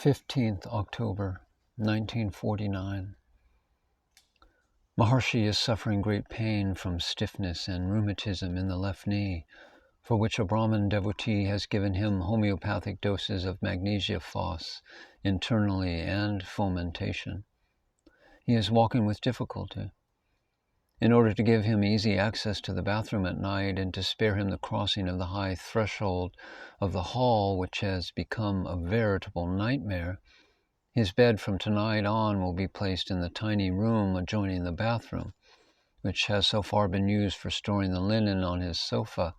15th October, 1949. Maharshi is suffering great pain from stiffness and rheumatism in the left knee, for which a Brahmin devotee has given him homeopathic doses of magnesia phos internally and fomentation. He is walking with difficulty. In order to give him easy access to the bathroom at night and to spare him the crossing of the high threshold of the hall, which has become a veritable nightmare, his bed from tonight on will be placed in the tiny room adjoining the bathroom, which has so far been used for storing the linen on his sofa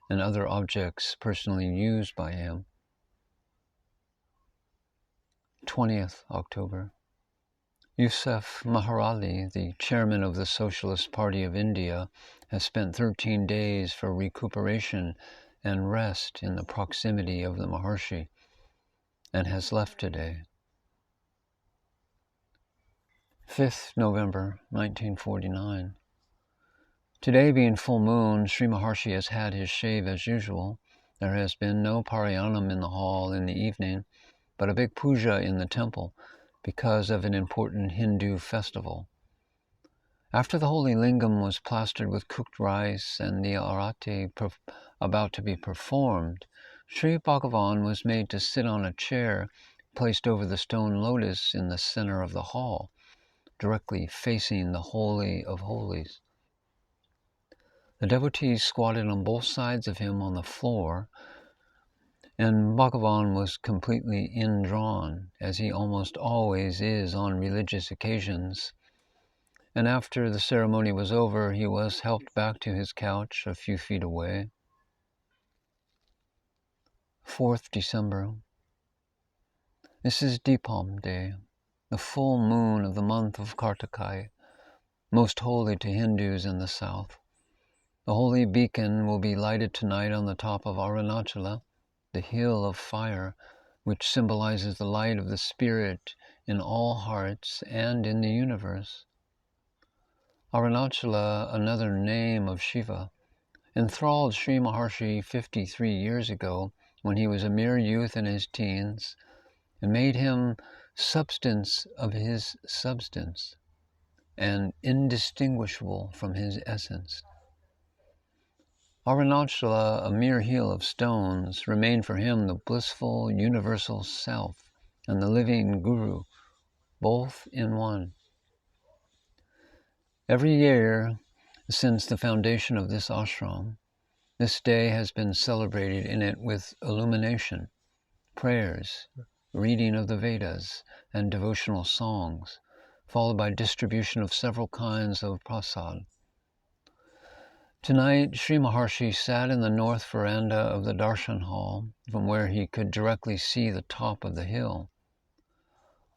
and other objects personally used by him. 20th October. Yusuf Maharali, the chairman of the Socialist Party of India, has spent 13 days for recuperation and rest in the proximity of the Maharshi and has left today. 5th November, 1949. Today being full moon, Sri Maharshi has had his shave as usual. There has been no Parayanam in the hall in the evening, but a big puja in the temple because of an important Hindu festival. After the holy lingam was plastered with cooked rice and the arati about to be performed, Sri Bhagavan was made to sit on a chair placed over the stone lotus in the center of the hall, directly facing the Holy of Holies. The devotees squatted on both sides of him on the floor, and Bhagavan was completely indrawn, as he almost always is on religious occasions. And after the ceremony was over, he was helped back to his couch a few feet away. 4th December. This is Deepam Day, the full moon of the month of Kartika, most holy to Hindus in the south. The holy beacon will be lighted tonight on the top of Arunachala, the hill of fire, which symbolizes the light of the Spirit in all hearts and in the universe. Arunachala, another name of Shiva, enthralled Sri Maharshi 53 years ago when he was a mere youth in his teens, and made him substance of his substance and indistinguishable from his essence. Arunachala, a mere hill of stones, remained for him the blissful universal self and the living Guru, both in one. Every year since the foundation of this ashram, this day has been celebrated in it with illumination, prayers, reading of the Vedas, and devotional songs, followed by distribution of several kinds of prasad. Tonight, Sri Maharshi sat in the north veranda of the darshan hall, from where he could directly see the top of the hill.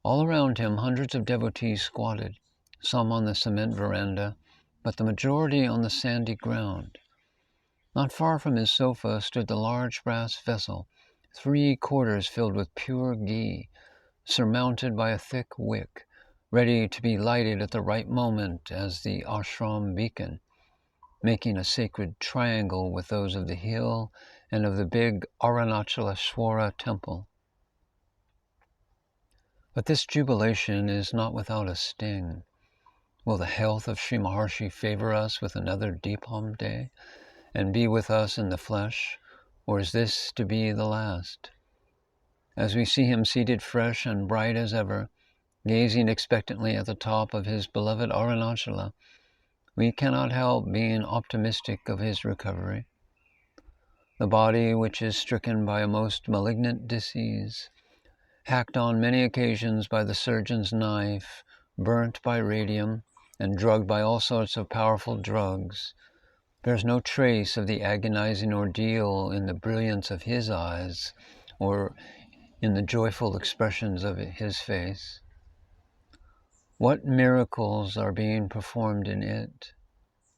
All around him, hundreds of devotees squatted, some on the cement veranda, but the majority on the sandy ground. Not far from his sofa stood the large brass vessel, 3 quarters filled with pure ghee, surmounted by a thick wick, ready to be lighted at the right moment as the ashram beacon, making a sacred triangle with those of the hill and of the big Arunachaleshwara temple. But this jubilation is not without a sting. Will the health of Sri Maharshi favor us with another Deepam Day and be with us in the flesh, or is this to be the last? As we see him seated fresh and bright as ever, gazing expectantly at the top of his beloved Arunachala, we cannot help being optimistic of his recovery. The body, which is stricken by a most malignant disease, hacked on many occasions by the surgeon's knife, burnt by radium, and drugged by all sorts of powerful drugs, bears no trace of the agonizing ordeal in the brilliance of his eyes or in the joyful expressions of his face. What miracles are being performed in it?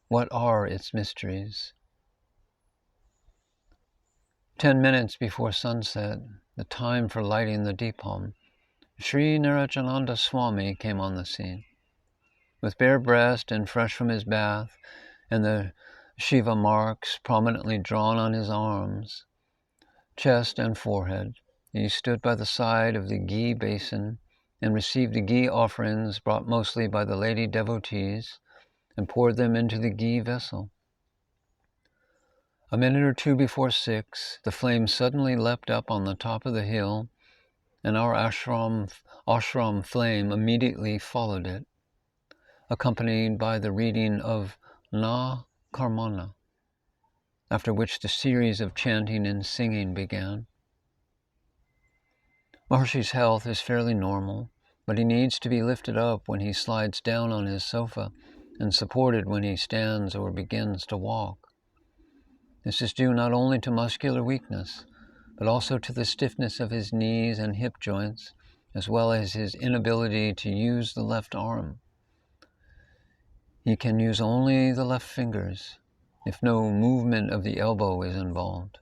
What are its mysteries? 10 minutes before sunset, the time for lighting the Deepam, Sri Narayananda Swami came on the scene. With bare breast and fresh from his bath, and the Shiva marks prominently drawn on his arms, chest and forehead, he stood by the side of the ghee basin and received the ghee offerings brought mostly by the lady devotees and poured them into the ghee vessel. A minute or two before 6, the flame suddenly leapt up on the top of the hill, and our ashram flame immediately followed it, accompanied by the reading of Na Karmana, after which the series of chanting and singing began. Maharshi's health is fairly normal, but he needs to be lifted up when he slides down on his sofa and supported when he stands or begins to walk. This is due not only to muscular weakness, but also to the stiffness of his knees and hip joints, as well as his inability to use the left arm. He can use only the left fingers, if no movement of the elbow is involved.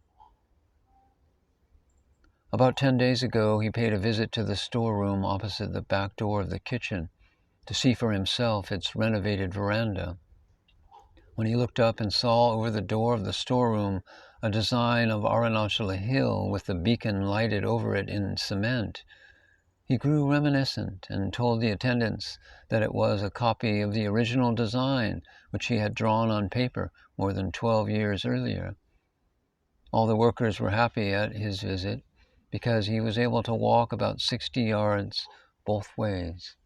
About 10 days ago, he paid a visit to the storeroom opposite the back door of the kitchen to see for himself its renovated veranda. When he looked up and saw over the door of the storeroom a design of Arunachala Hill with the beacon lighted over it in cement, he grew reminiscent and told the attendants that it was a copy of the original design which he had drawn on paper more than 12 years earlier. All the workers were happy at his visit because he was able to walk about 60 yards both ways.